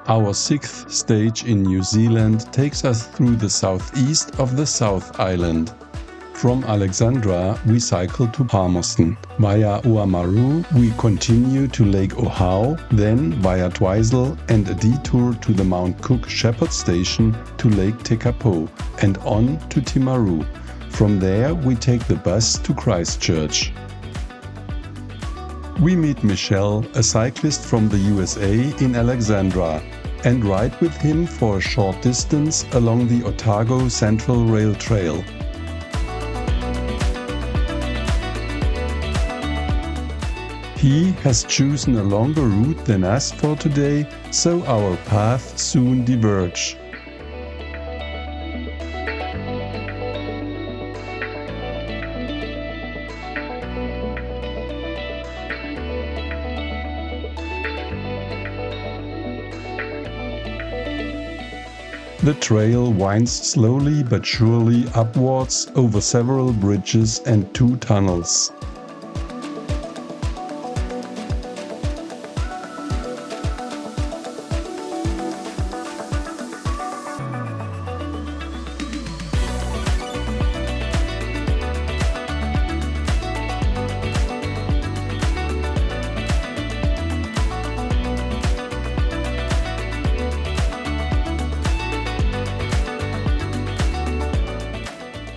Our sixth stage in New Zealand takes us through the southeast of the South Island. From Alexandra we cycle to Palmerston. Via Oamaru we continue to Lake Ohau, then via Twizel and a detour to the Mount Cook Shephard Station to Lake Tekapo and on to Timaru. From there we take the bus to Christchurch. We meet Michel, a cyclist from the USA, in Alexandra, and ride with him for a short distance along the Otago Central Rail Trail. He has chosen a longer route than us for today, so our paths soon diverge. The trail winds slowly but surely upwards over several bridges and 2 tunnels.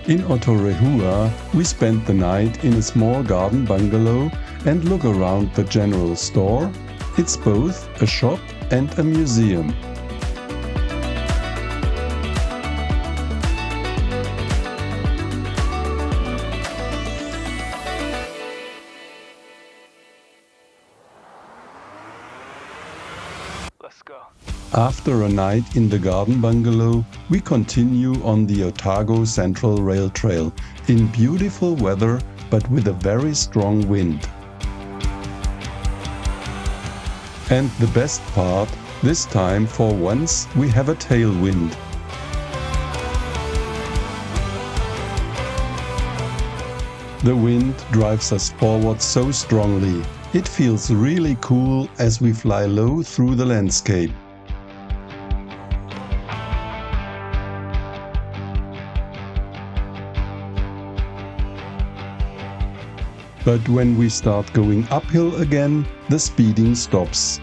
In Otago, we spent the night in a small garden bungalow and look around the general store. It's both a shop and a museum. Let's go. After a night in the garden bungalow, we continue on the Otago Central Rail Trail in beautiful weather but with a very strong wind. And the best part, this time for once we have a tailwind. The wind drives us forward so strongly. It feels really cool as we fly low through the landscape. But when we start going uphill again, the speeding stops.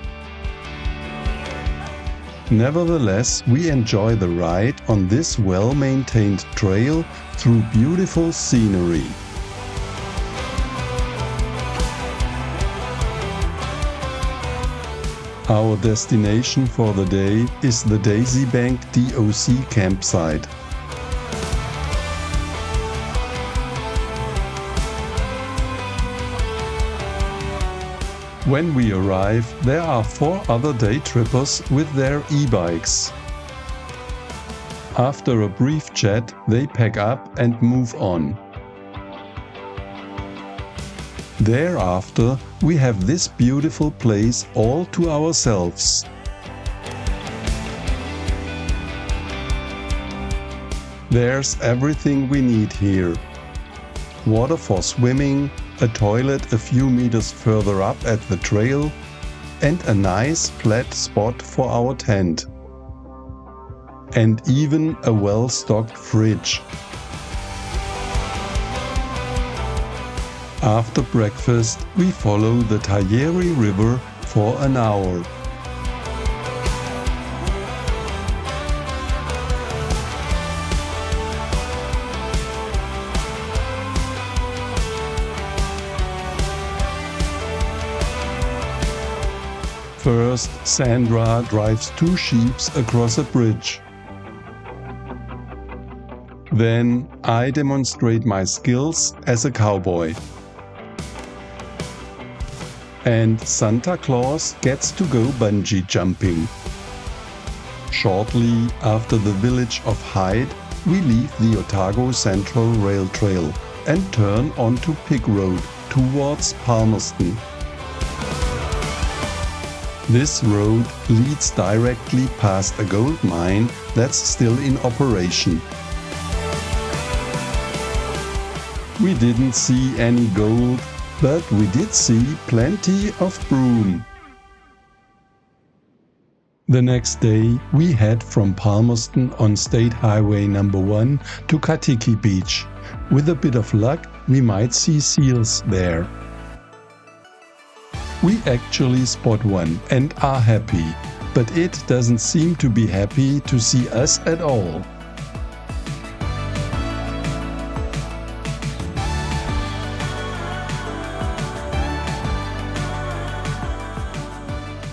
Nevertheless, we enjoy the ride on this well-maintained trail through beautiful scenery. Our destination for the day is the Daisy Bank DOC campsite. When we arrive, there are 4 other day trippers with their e-bikes. After a brief chat, they pack up and move on. Thereafter, we have this beautiful place all to ourselves. There's everything we need here. Water for swimming, a toilet a few meters further up at the trail, and a nice flat spot for our tent. And even a well-stocked fridge. After breakfast, we follow the Timaru River for an hour. First, Sandra drives 2 sheep across a bridge. Then I demonstrate my skills as a cowboy. And Santa Claus gets to go bungee jumping. Shortly after the village of Hyde, we leave the Otago Central Rail Trail and turn onto Pig Road towards Palmerston. This road leads directly past a gold mine that's still in operation. We didn't see any gold, but we did see plenty of broom. The next day we head from Palmerston on State Highway number 1 to Katiki Beach. With a bit of luck we might see seals there. We actually spot one and are happy, but it doesn't seem to be happy to see us at all.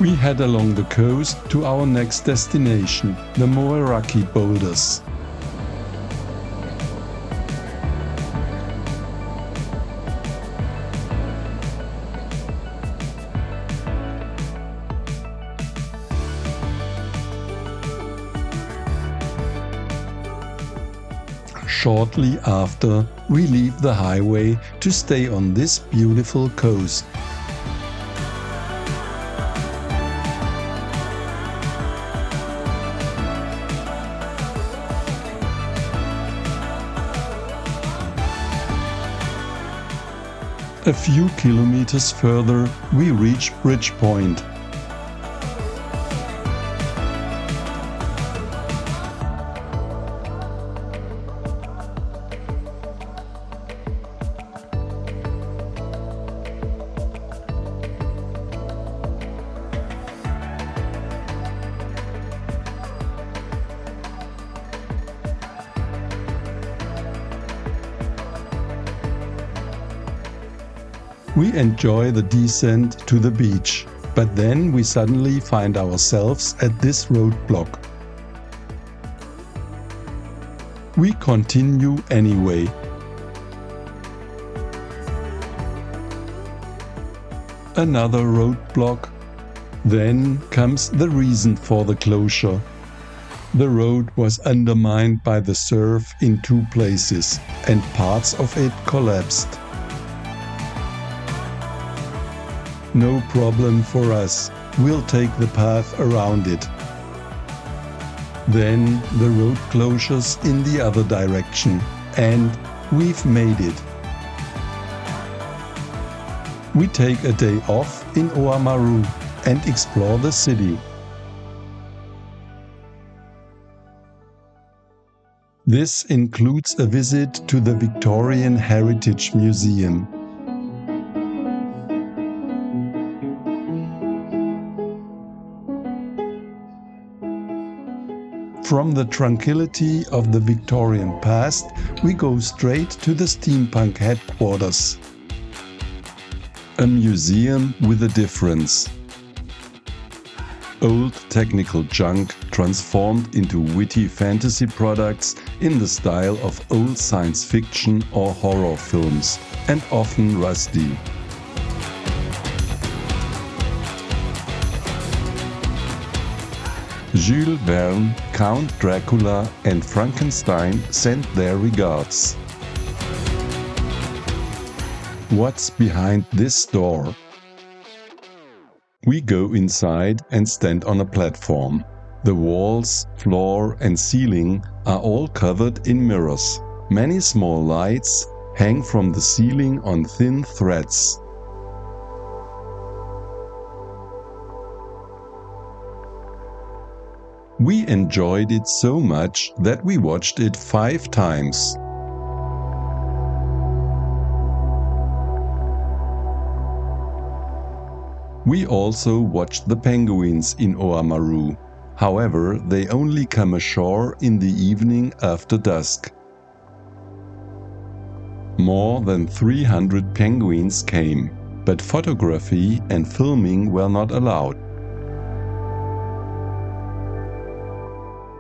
We head along the coast to our next destination, the Moeraki Boulders. Shortly after, we leave the highway to stay on this beautiful coast. A few kilometers further, we reach Bridge Point. We enjoy the descent to the beach, but then we suddenly find ourselves at this roadblock. We continue anyway. Another roadblock. Then comes the reason for the closure. The road was undermined by the surf in 2 places, and parts of it collapsed. No problem for us, we'll take the path around it. Then the road closures in the other direction, and we've made it. We take a day off in Oamaru and explore the city. This includes a visit to the Victorian Heritage Museum. From the tranquility of the Victorian past, we go straight to the steampunk headquarters. A museum with a difference. Old technical junk transformed into witty fantasy products in the style of old science fiction or horror films, and often rusty. Jules Verne, Count Dracula and Frankenstein sent their regards. What's behind this door? We go inside and stand on a platform. The walls, floor and ceiling are all covered in mirrors. Many small lights hang from the ceiling on thin threads. We enjoyed it so much that we watched it 5 times. We also watched the penguins in Oamaru. However, they only come ashore in the evening after dusk. More than 300 penguins came, but photography and filming were not allowed.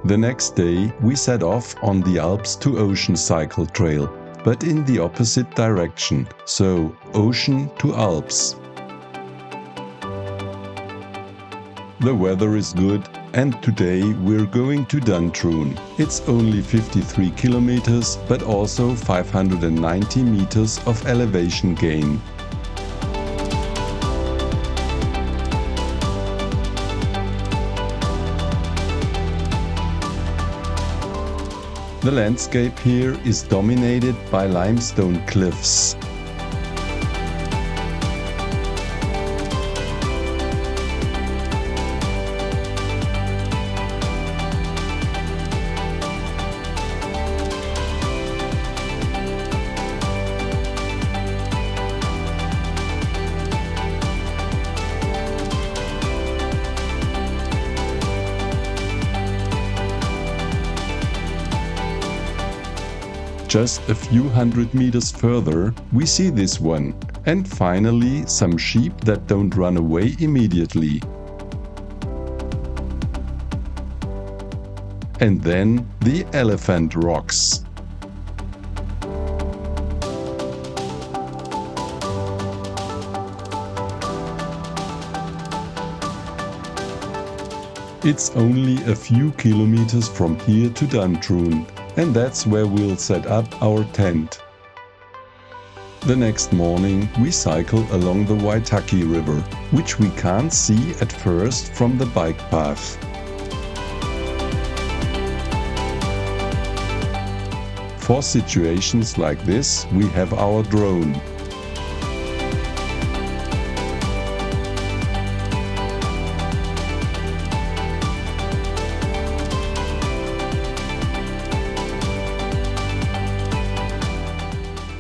The next day we set off on the Alps to Ocean cycle trail, but in the opposite direction, so ocean to Alps. The weather is good and today we're going to Duntroon. It's only 53 kilometers but also 590 meters of elevation gain. The landscape here is dominated by limestone cliffs. Just a few hundred meters further, we see this one, and finally some sheep that don't run away immediately. And then the Elephant Rocks. It's only a few kilometers from here to Duntroon, and that's where we'll set up our tent. The next morning we cycle along the Waitaki River, which we can't see at first from the bike path. For situations like this, we have our drone.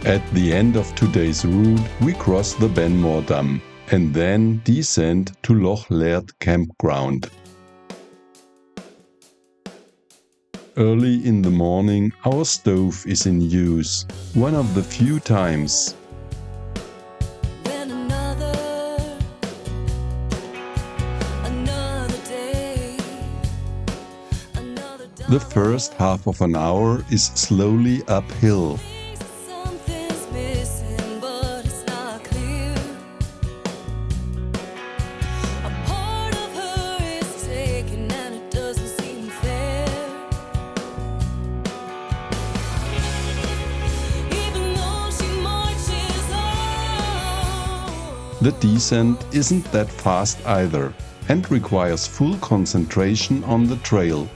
At the end of today's route, we cross the Benmore Dam and then descend to Loch Laird campground. Early in the morning, our stove is in use, one of the few times. The first half of an hour is slowly uphill. The descent isn't that fast either and requires full concentration on the trail.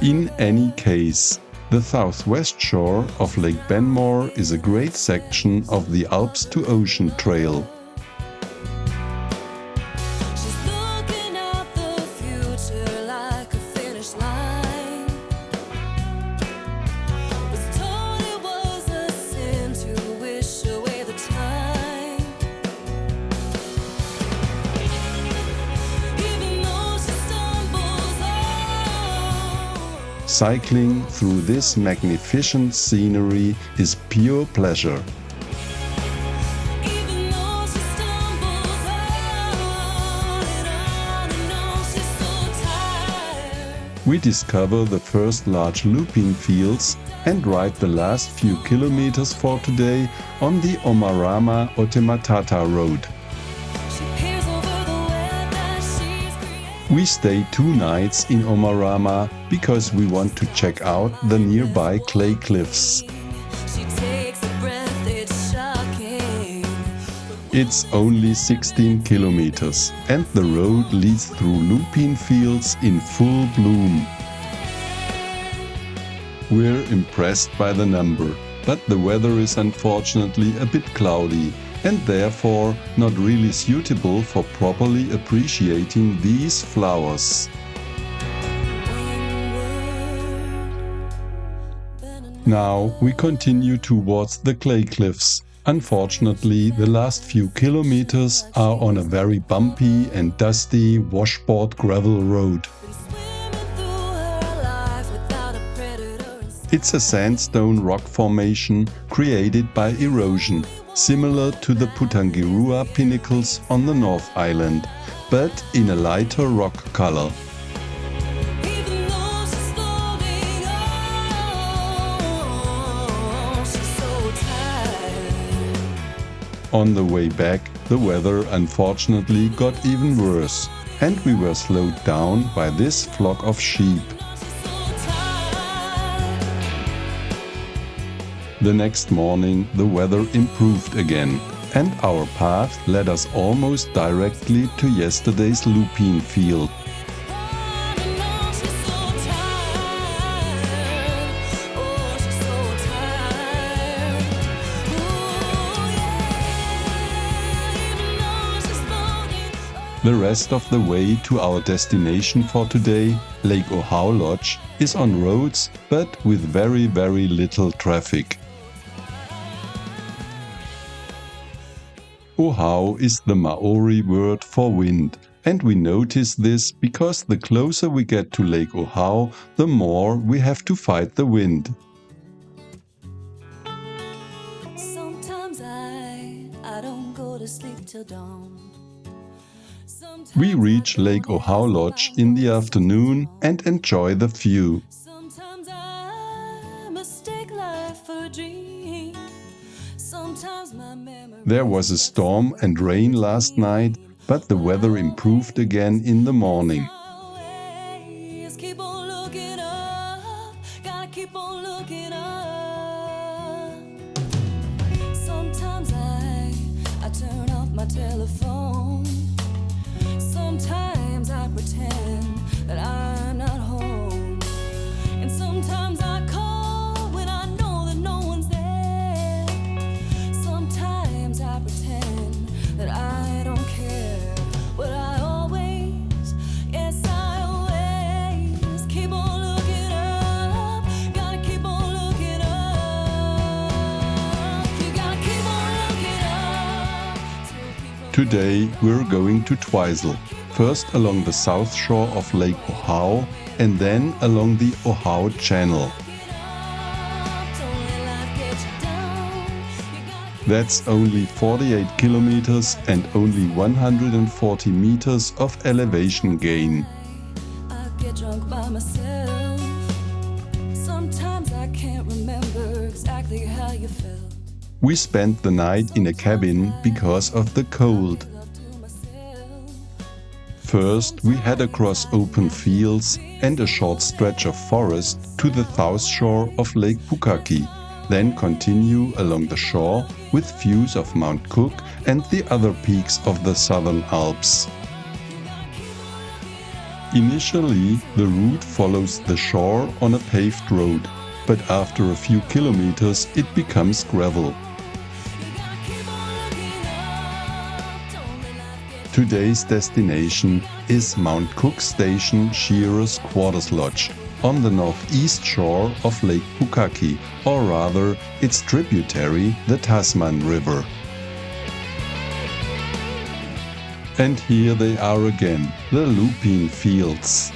In any case, the southwest shore of Lake Benmore is a great section of the Alps to Ocean Trail. Cycling through this magnificent scenery is pure pleasure. We discover the first large lupine fields and ride the last few kilometers for today on the Omarama-Otematata road. We stay 2 nights in Omarama because we want to check out the nearby clay cliffs. It's only 16 kilometers and the road leads through lupine fields in full bloom. We're impressed by the number, but the weather is unfortunately a bit cloudy and therefore not really suitable for properly appreciating these flowers. Now we continue towards the clay cliffs. Unfortunately, the last few kilometers are on a very bumpy and dusty washboard gravel road. It's a sandstone rock formation created by erosion, similar to the Putangirua pinnacles on the North Island, but in a lighter rock color. On the way back, the weather unfortunately got even worse, and we were slowed down by this flock of sheep. The next morning the weather improved again, and our path led us almost directly to yesterday's lupine field. The rest of the way to our destination for today, Lake Ohau Lodge, is on roads but with very little traffic. Ohau is the Maori word for wind, And we notice this because the closer we get to Lake Ohau, the more we have to fight the wind. Sometimes I don't go to sleep till dawn. We reach Lake Ohau Lodge in the afternoon and enjoy the view. Sometimes I mistake life for a dream. Sometimes my memory. There was a storm and rain last night, but the weather improved again in the morning. Always keep on looking up. Gotta keep on looking up. Sometimes I turn off my telephone. Sometimes I pretend that I'm not home. And sometimes I call when I know that no one's there. Sometimes I pretend that I don't care. But I always, yes I always keep on looking up. Gotta keep on looking up. You gotta keep on looking up. Today we're going to Twizel, first along the south shore of Lake Ohau and then along the Ohau Channel. That's only 48 kilometers and only 140 meters of elevation gain. I get drunk by myself. Sometimes I can't remember exactly how you felt. We spent the night in a cabin because of the cold. First, we head across open fields and a short stretch of forest to the south shore of Lake Pukaki, then continue along the shore with views of Mount Cook and the other peaks of the southern Alps. Initially, the route follows the shore on a paved road, but after a few kilometers it becomes gravel. Today's destination is Mount Cook Station Shearer's Quarters Lodge on the northeast shore of Lake Pukaki, or rather its tributary, the Tasman River. And here they are again, the lupine fields.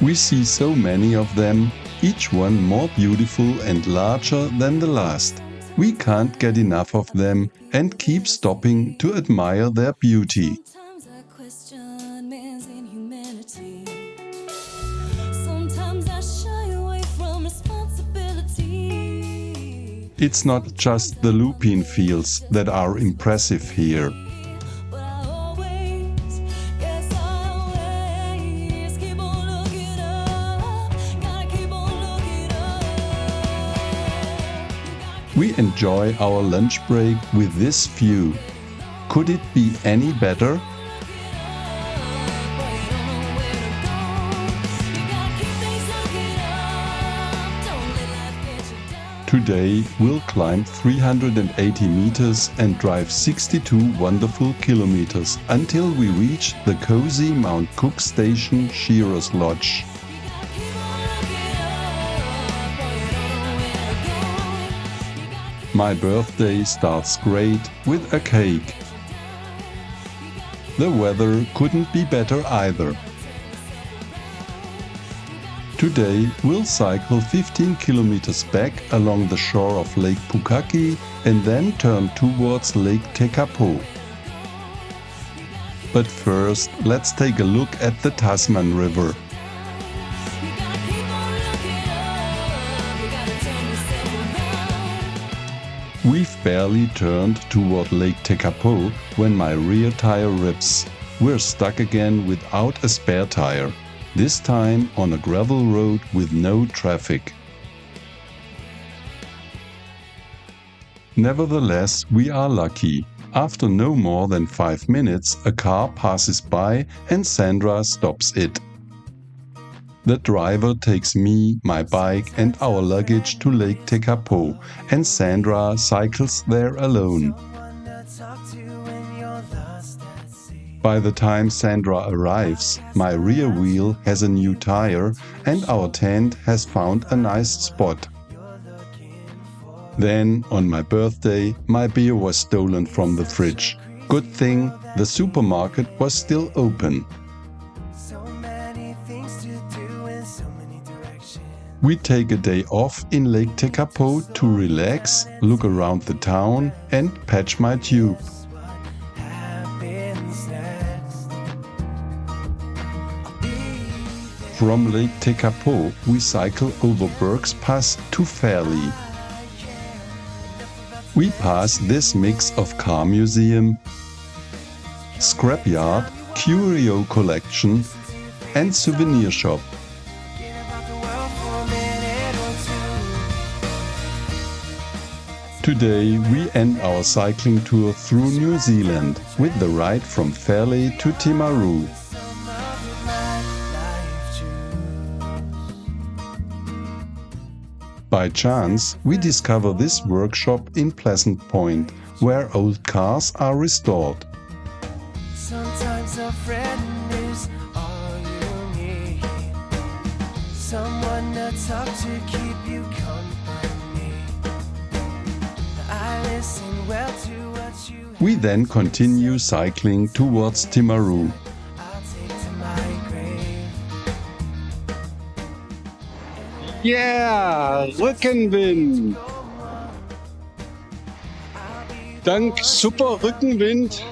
We see so many of them, each one more beautiful and larger than the last. We can't get enough of them and keep stopping to admire their beauty. Sometimes I question man's inhumanity. Sometimes I shy away from responsibility. It's not just the lupine fields that are impressive here. But I always, yes I always keep on looking up. Gotta keep on looking up. We enjoy our lunch break with this view. Could it be any better? Today we'll climb 380 meters and drive 62 wonderful kilometers until we reach the cozy Mount Cook Station Shearer's Lodge. My birthday starts great with a cake. The weather couldn't be better either. Today we'll cycle 15 kilometers back along the shore of Lake Pukaki and then turn towards Lake Tekapo. But first, let's take a look at the Tasman River. We've barely turned toward Lake Tekapo when my rear tire rips. We're stuck again without a spare tire, this time on a gravel road with no traffic. Nevertheless, we are lucky. After no more than 5 minutes, a car passes by and Sandra stops it. The driver takes me, my bike and our luggage to Lake Tekapo, and Sandra cycles there alone. By the time Sandra arrives, my rear wheel has a new tire and our tent has found a nice spot. Then, on my birthday, my beer was stolen from the fridge. Good thing the supermarket was still open. We take a day off in Lake Tekapo to relax, look around the town and patch my tube. From Lake Tekapo we cycle over Burke's Pass to Fairleigh. We pass this mix of car museum, scrapyard, curio collection and souvenir shop. Today we end our cycling tour through New Zealand with the ride from Fairleigh to Timaru. By chance, we discover this workshop in Pleasant Point, where old cars are restored. Sometimes a friend is all you need. Someone to talk to, keep you company. I listen well to what you We then continue cycling towards Timaru. I'll take to my grave. Yeah, Rückenwind. Dank super Rückenwind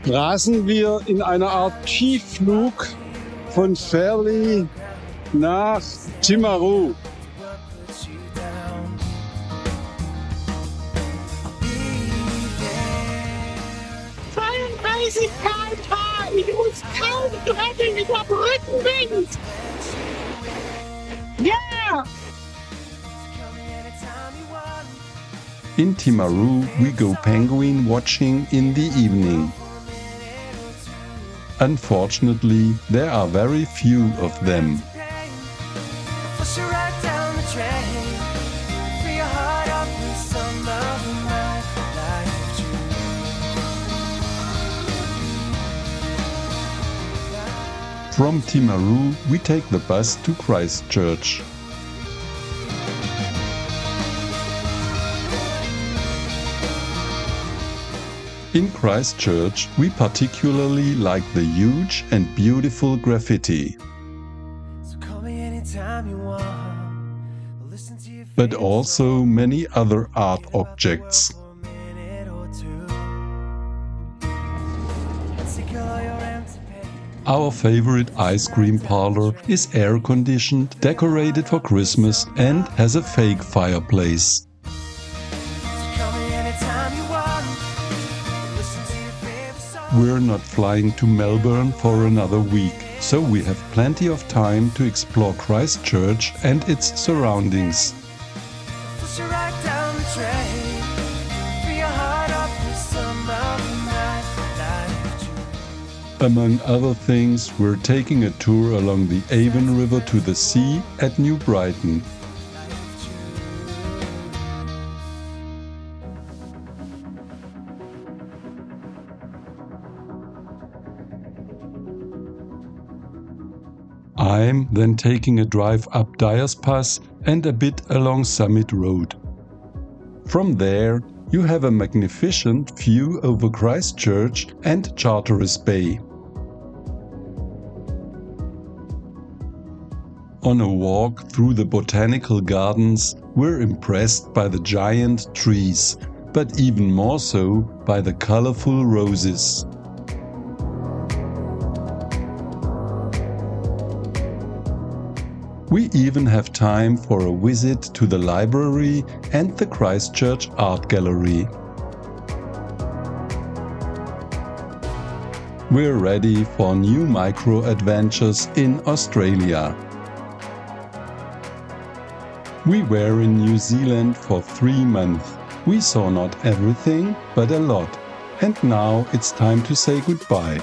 rasen wir in einer Art Tiefflug von Fairleigh nach Timaru. What puts you down? 32 km/h, ich muss kaum treffen über Rückenwind. Ja! In Timaru we go penguin watching in the evening. Unfortunately, there are very few of them. Push you right down the drain. Free your heart up with some of my life truth. From Timaru we take the bus to Christchurch. In Christchurch we particularly like the huge and beautiful graffiti, So call me anytime you want. I'll listen to your but also many other art objects. for a minute or two. Take all your empty pain. Our favorite ice cream parlor is air-conditioned, decorated for Christmas and has a fake fireplace. Call me anytime you want. Listen to your favorite song. We're not flying to Melbourne for another week, so we have plenty of time to explore Christchurch and its surroundings. Push you right down the drain. Free your heart up with some of my life truth. Among other things, we're taking a tour along the Avon River to the sea at New Brighton. I'm then taking a drive up Dyer's Pass and a bit along Summit Road. From there, you have a magnificent view over Christchurch and Charteris Bay. On a walk through the botanical gardens, we're impressed by the giant trees, but even more so by the colorful roses. We even have time for a visit to the library and the Christchurch Art Gallery. We're ready for new micro-adventures in Australia. We were in New Zealand for 3 months. We saw not everything, but a lot. And now it's time to say goodbye.